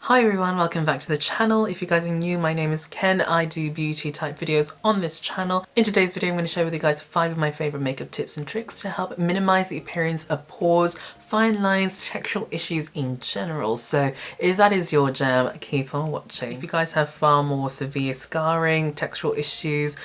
Hi everyone, welcome back to the channel. If you guys are new, my name is Ken. I do beauty type videos on this channel. In today's video, I'm going to share with you guys 5 of my favorite makeup tips and tricks to help minimize the appearance of pores, fine lines, textural issues in general. So if that is your jam, keep on watching. If you guys have far more severe scarring, textural issues,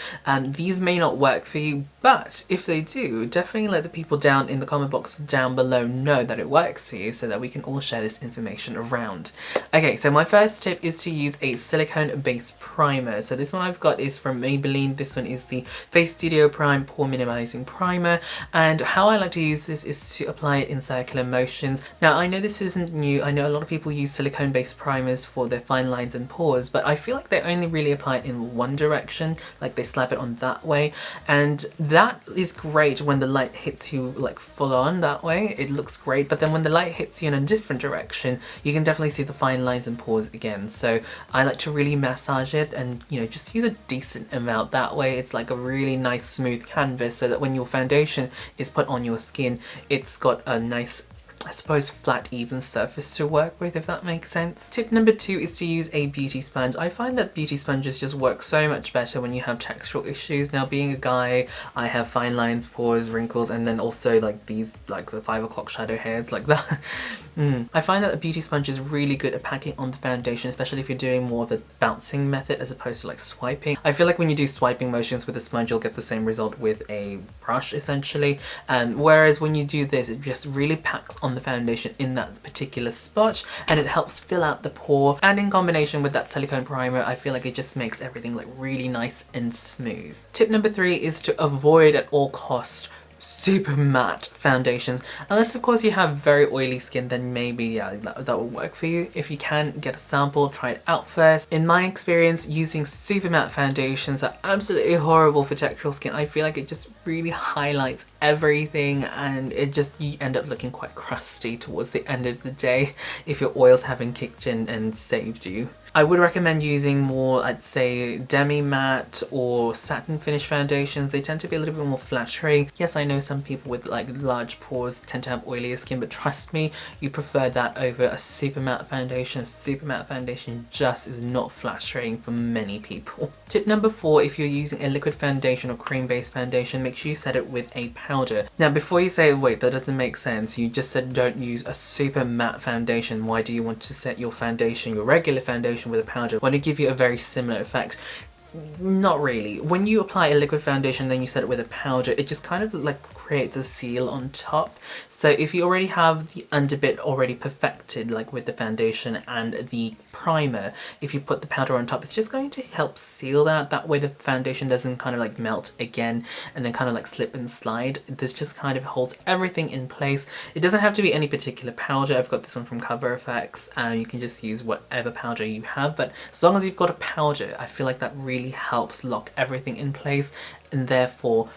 these may not work for you, but if they do, definitely let the people down in the comment box down below know that it works for you so that we can all share this information around. Okay, so my first tip is to use a silicone-based primer. So this one I've got is from Maybelline. This one is the Face Studio Prime Pore Minimizing Primer. And how I like to use this is to apply it in circular motions. Now, I know this isn't new. I know a lot of people use silicone-based primers for their fine lines and pores, but I feel like they only really apply it in one direction, like they slap it on that way. And that is great when the light hits you like full on that way. It looks great, but then when the light hits you in a different direction, you can definitely see the fine lines and pores again. So I like to really massage it and, you know, just use a decent amount. That way it's like a really nice smooth canvas so that when your foundation is put on your skin, it's got a nice, I suppose, flat even surface to work with, if that makes sense. Tip number 2 is to use a beauty sponge. I find that beauty sponges just work so much better when you have textural issues. Now, being a guy, I have fine lines, pores, wrinkles, and then also like these, like the 5 o'clock shadow hairs like that. I find that a beauty sponge is really good at packing on the foundation, especially if you're doing more of a bouncing method as opposed to like swiping. I feel like when you do swiping motions with a sponge, you'll get the same result with a brush essentially. Whereas when you do this, it just really packs on the foundation in that particular spot and it helps fill out the pore. And in combination with that silicone primer, I feel like it just makes everything like really nice and smooth. Tip number 3 is to avoid at all costs super matte foundations. Unless of course you have very oily skin, then maybe yeah, that will work for you. If you can get a sample, try it out first. In my experience, using super matte foundations are absolutely horrible for textural skin. I feel like it just really highlights everything and it just, you end up looking quite crusty towards the end of the day if your oils haven't kicked in and saved you. I would recommend using more, I'd say, demi-matte or satin finish foundations. They tend to be a little bit more flattering. Yes, I know some people with like large pores tend to have oilier skin, but trust me, you prefer that over a super matte foundation. A super matte foundation just is not flattering for many people. Tip number 4, if you're using a liquid foundation or cream-based foundation, make sure you set it with a powder. Now, before you say, wait, that doesn't make sense, you just said don't use a super matte foundation. Why do you want to set your foundation, your regular foundation, with a powder? Won't it give you a very similar effect? Not really. When you apply a liquid foundation then you set it with a powder, it just kind of like creates a seal on top. So if you already have the underbit already perfected, like with the foundation and the primer, if you put the powder on top, it's just going to help seal that. That way the foundation doesn't kind of like melt again and then kind of like slip and slide. This just kind of holds everything in place. It doesn't have to be any particular powder. I've got this one from Cover FX. You can just use whatever powder you have, but as long as you've got a powder, I feel like that really helps lock everything in place and therefore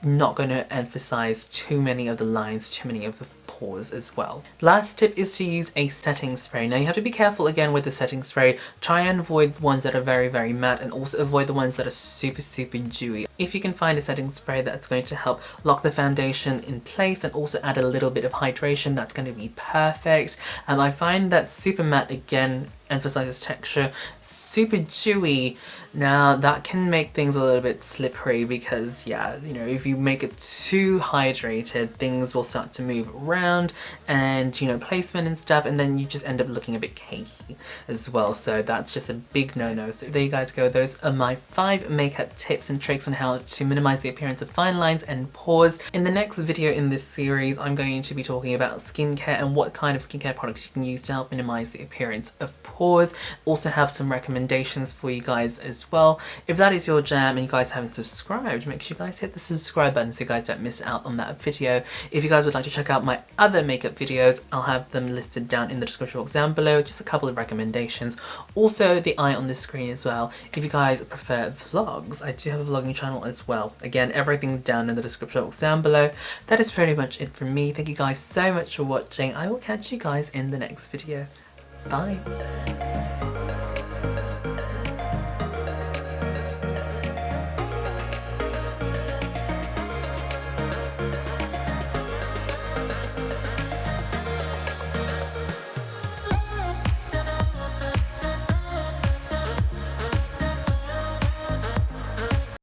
not going to emphasize too many of the lines, too many of the pores as well. Last tip is to use a setting spray. Now you have to be careful again with the setting spray. Try and avoid the ones that are very, very matte and also avoid the ones that are super, super dewy. If you can find a setting spray that's going to help lock the foundation in place and also add a little bit of hydration, that's going to be perfect. I find that super matte again emphasizes texture. Super dewy, now that can make things a little bit slippery because yeah, you know, if you make it too hydrated, things will start to move around and, you know, placement and stuff, and then you just end up looking a bit cakey as well. So that's just a big no-no. So there you guys go. Those are my 5 makeup tips and tricks on how to minimize the appearance of fine lines and pores. In the next video in this series, I'm going to be talking about skincare and what kind of skincare products you can use to help minimize the appearance of pores. Also have some recommendations for you guys as well. If that is your jam and you guys haven't subscribed, make sure you guys hit the subscribe button so you guys don't miss out on that video. If you guys would like to check out my other makeup videos, I'll have them listed down in the description box down below, just a couple of recommendations. Also the eye on the screen as well. If you guys prefer vlogs, I do have a vlogging channel as well. Again, everything down in the description box down below. That is pretty much it from me. Thank you guys so much for watching. I will catch you guys in the next video. Bye.